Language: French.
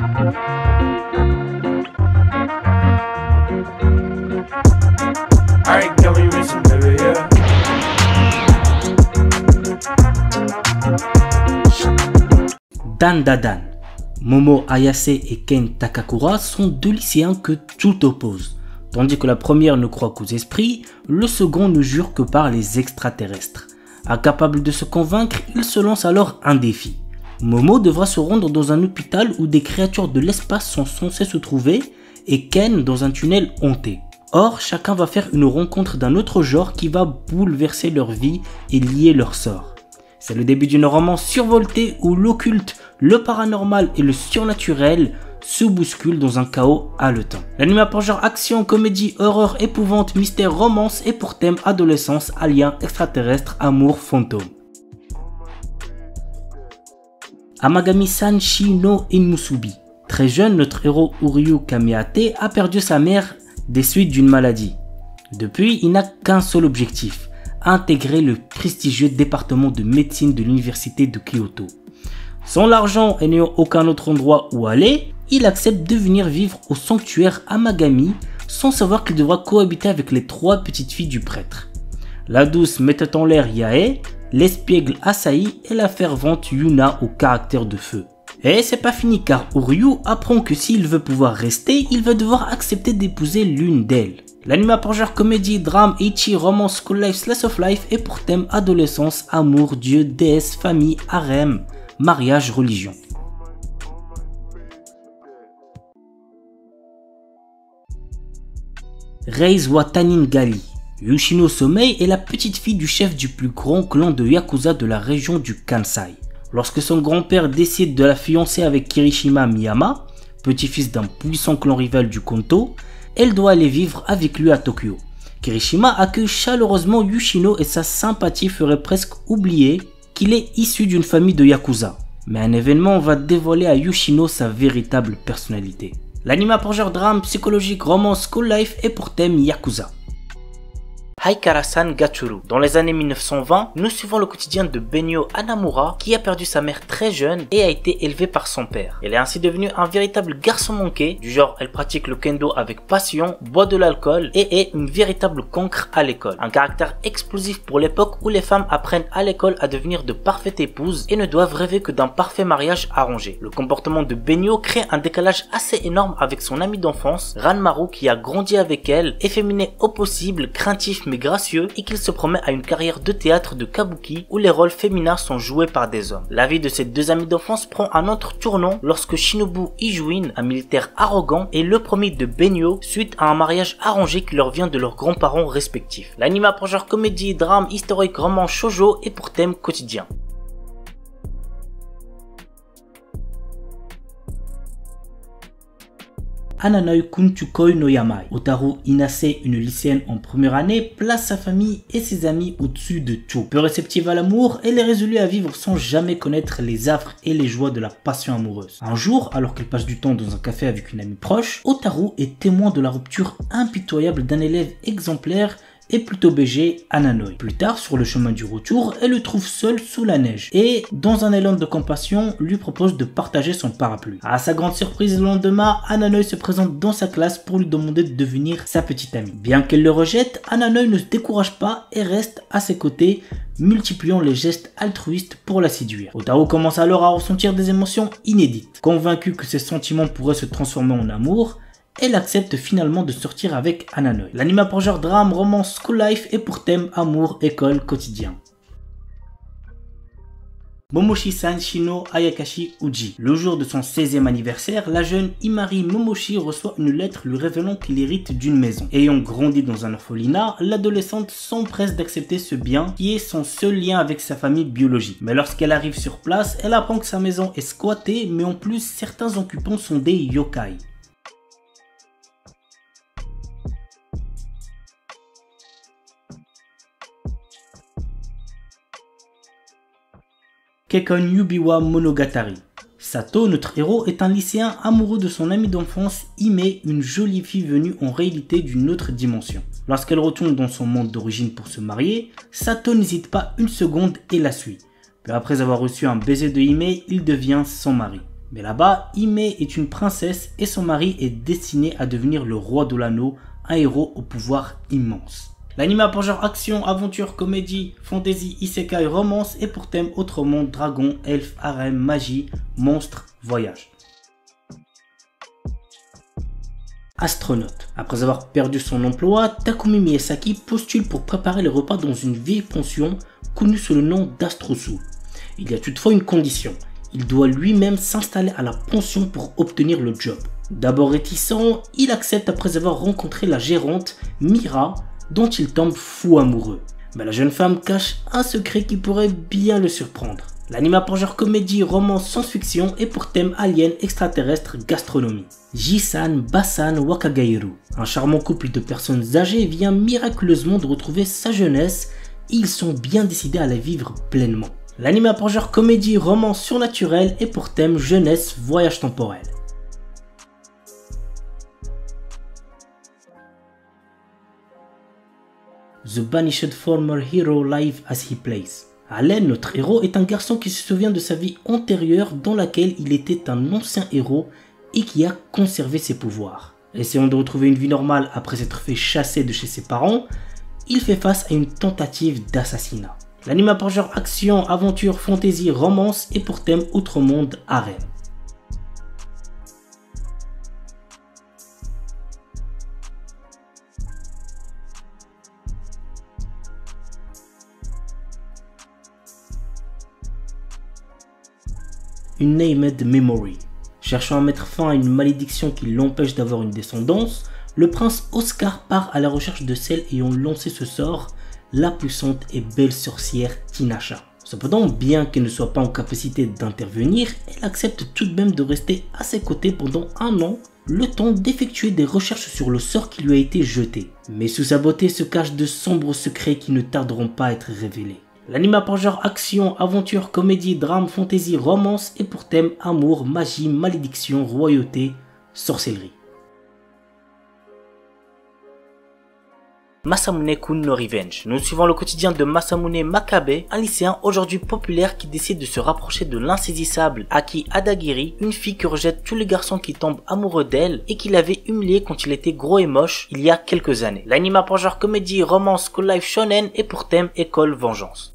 Alright, can we listen, baby, yeah? Dan Dadan. Momo Ayase et Ken Takakura sont deux lycéens que tout oppose. Tandis que la première ne croit qu'aux esprits, le second ne jure que par les extraterrestres. Incapable de se convaincre, il se lance alors un défi. Momo devra se rendre dans un hôpital où des créatures de l'espace sont censées se trouver et Ken dans un tunnel hanté. Or, chacun va faire une rencontre d'un autre genre qui va bouleverser leur vie et lier leur sort. C'est le début d'une romance survoltée où l'occulte, le paranormal et le surnaturel se bousculent dans un chaos haletant. L'anime a pour genre action, comédie, horreur, épouvante, mystère, romance et pour thème adolescence, alien, extraterrestre, amour, fantôme. Amagami-san Shi no Inmusubi. Très jeune, notre héros Uryu Kamiate a perdu sa mère des suites d'une maladie. Depuis, il n'a qu'un seul objectif, intégrer le prestigieux département de médecine de l'université de Kyoto. Sans l'argent et n'ayant aucun autre endroit où aller, il accepte de venir vivre au sanctuaire Amagami sans savoir qu'il devra cohabiter avec les trois petites filles du prêtre. La douce mettant en l'air Yae, l'espiègle Asahi et la fervente Yuna au caractère de feu. Et c'est pas fini car Uryu apprend que s'il veut pouvoir rester, il va devoir accepter d'épouser l'une d'elles. L'anime a pour genre comédie, drame, ecchi, romance, school life, slice of life et pour thème adolescence, amour, dieu, déesse, famille, harem, mariage, religion. Reise Watanin Gali. Yoshino Somei est la petite fille du chef du plus grand clan de Yakuza de la région du Kansai. Lorsque son grand-père décide de la fiancer avec Kirishima Miyama, petit-fils d'un puissant clan rival du Kanto, elle doit aller vivre avec lui à Tokyo. Kirishima accueille chaleureusement Yoshino et sa sympathie ferait presque oublier qu'il est issu d'une famille de Yakuza. Mais un événement va dévoiler à Yoshino sa véritable personnalité. L'anime a pour genre drame, psychologique, romance, school life et pour thème Yakuza. Haikara-san Gachuru. Dans les années 1920, nous suivons le quotidien de Benyo Hanamura qui a perdu sa mère très jeune et a été élevée par son père. Elle est ainsi devenue un véritable garçon manqué, du genre elle pratique le kendo avec passion, boit de l'alcool et est une véritable cancre à l'école. Un caractère explosif pour l'époque où les femmes apprennent à l'école à devenir de parfaites épouses et ne doivent rêver que d'un parfait mariage arrangé. Le comportement de Benyo crée un décalage assez énorme avec son ami d'enfance, Ranmaru qui a grandi avec elle, efféminé au possible, craintif mais gracieux et qu'il se promet à une carrière de théâtre de kabuki où les rôles féminins sont joués par des hommes. La vie de ces deux amis d'enfance prend un autre tournant lorsque Shinobu Ijuin, un militaire arrogant, est le premier de Benyo suite à un mariage arrangé qui leur vient de leurs grands-parents respectifs. L'anime a pour genre comédie, drame, historique, roman, shoujo et pour thème quotidien. Ananoi Kunchukoi no Yamai. Otaru Inase, une lycéenne en première année, place sa famille et ses amis au-dessus de tout. Peu réceptive à l'amour, elle est résolue à vivre sans jamais connaître les affres et les joies de la passion amoureuse. Un jour, alors qu'elle passe du temps dans un café avec une amie proche, Otaru est témoin de la rupture impitoyable d'un élève exemplaire et plutôt BG, Ananoi. Plus tard, sur le chemin du retour, elle le trouve seul sous la neige et, dans un élan de compassion, lui propose de partager son parapluie. À sa grande surprise, le lendemain, Ananoi se présente dans sa classe pour lui demander de devenir sa petite amie. Bien qu'elle le rejette, Ananoi ne se décourage pas et reste à ses côtés, multipliant les gestes altruistes pour la séduire. Otaru commence alors à ressentir des émotions inédites. Convaincue que ses sentiments pourraient se transformer en amour, elle accepte finalement de sortir avec Ananoi. L'anime a pour genre drame, romance, school life et pour thème amour, école, quotidien. Momoshi-san Shino Ayakashi Uji. Le jour de son 16e anniversaire, la jeune Imari Momoshi reçoit une lettre lui révélant qu'il hérite d'une maison. Ayant grandi dans un orphelinat, l'adolescente s'empresse d'accepter ce bien qui est son seul lien avec sa famille biologique. Mais lorsqu'elle arrive sur place, elle apprend que sa maison est squattée, mais en plus certains occupants sont des yokai. Kekkon Yubiwa Monogatari. Sato, notre héros, est un lycéen amoureux de son ami d'enfance Hime, une jolie fille venue en réalité d'une autre dimension. Lorsqu'elle retourne dans son monde d'origine pour se marier, Sato n'hésite pas une seconde et la suit. Puis après avoir reçu un baiser de Hime, il devient son mari. Mais là-bas, Hime est une princesse et son mari est destiné à devenir le roi de l'anneau, un héros au pouvoir immense. L'anime a pour genre action, aventure, comédie, fantasy, isekai, romance et pour thème autre monde, dragon, elfe, harem, magie, monstre, voyage. Astronaute. Après avoir perdu son emploi, Takumi Miyazaki postule pour préparer les repas dans une vieille pension connue sous le nom d'Astrosu. Il y a toutefois une condition, il doit lui-même s'installer à la pension pour obtenir le job. D'abord réticent, il accepte après avoir rencontré la gérante Mira, dont il tombe fou amoureux. Mais la jeune femme cache un secret qui pourrait bien le surprendre. L'anime a pour genre comédie, romance, science-fiction et pour thème alien, extraterrestre, gastronomie. Jisan, Basan, Wakagairu. Un charmant couple de personnes âgées vient miraculeusement de retrouver sa jeunesse et ils sont bien décidés à la vivre pleinement. L'anime a pour genre comédie, romance surnaturelle et pour thème jeunesse, voyage temporel. The Banished Former Hero Live as He Plays. Allen, notre héros, est un garçon qui se souvient de sa vie antérieure dans laquelle il était un ancien héros et qui a conservé ses pouvoirs. Essayant de retrouver une vie normale après s'être fait chasser de chez ses parents, il fait face à une tentative d'assassinat. L'anime a pour genre action, aventure, fantasy, romance et pour thème outre monde, harem. Une Named Memory. Cherchant à mettre fin à une malédiction qui l'empêche d'avoir une descendance, le prince Oscar part à la recherche de celle ayant lancé ce sort, la puissante et belle sorcière Tinasha. Cependant, bien qu'elle ne soit pas en capacité d'intervenir, elle accepte tout de même de rester à ses côtés pendant un an, le temps d'effectuer des recherches sur le sort qui lui a été jeté. Mais sous sa beauté se cachent de sombres secrets qui ne tarderont pas à être révélés. L'anime a pour genre action, aventure, comédie, drame, fantasy, romance et pour thème amour, magie, malédiction, royauté, sorcellerie. Masamune-kun no Revenge. Nous suivons le quotidien de Masamune Makabe, un lycéen aujourd'hui populaire qui décide de se rapprocher de l'insaisissable Aki Adagiri, une fille que rejette tous les garçons qui tombent amoureux d'elle et qui l'avait humilié quand il était gros et moche il y a quelques années. L'anime a pour genre comédie, romance, school life shonen et pour thème école vengeance.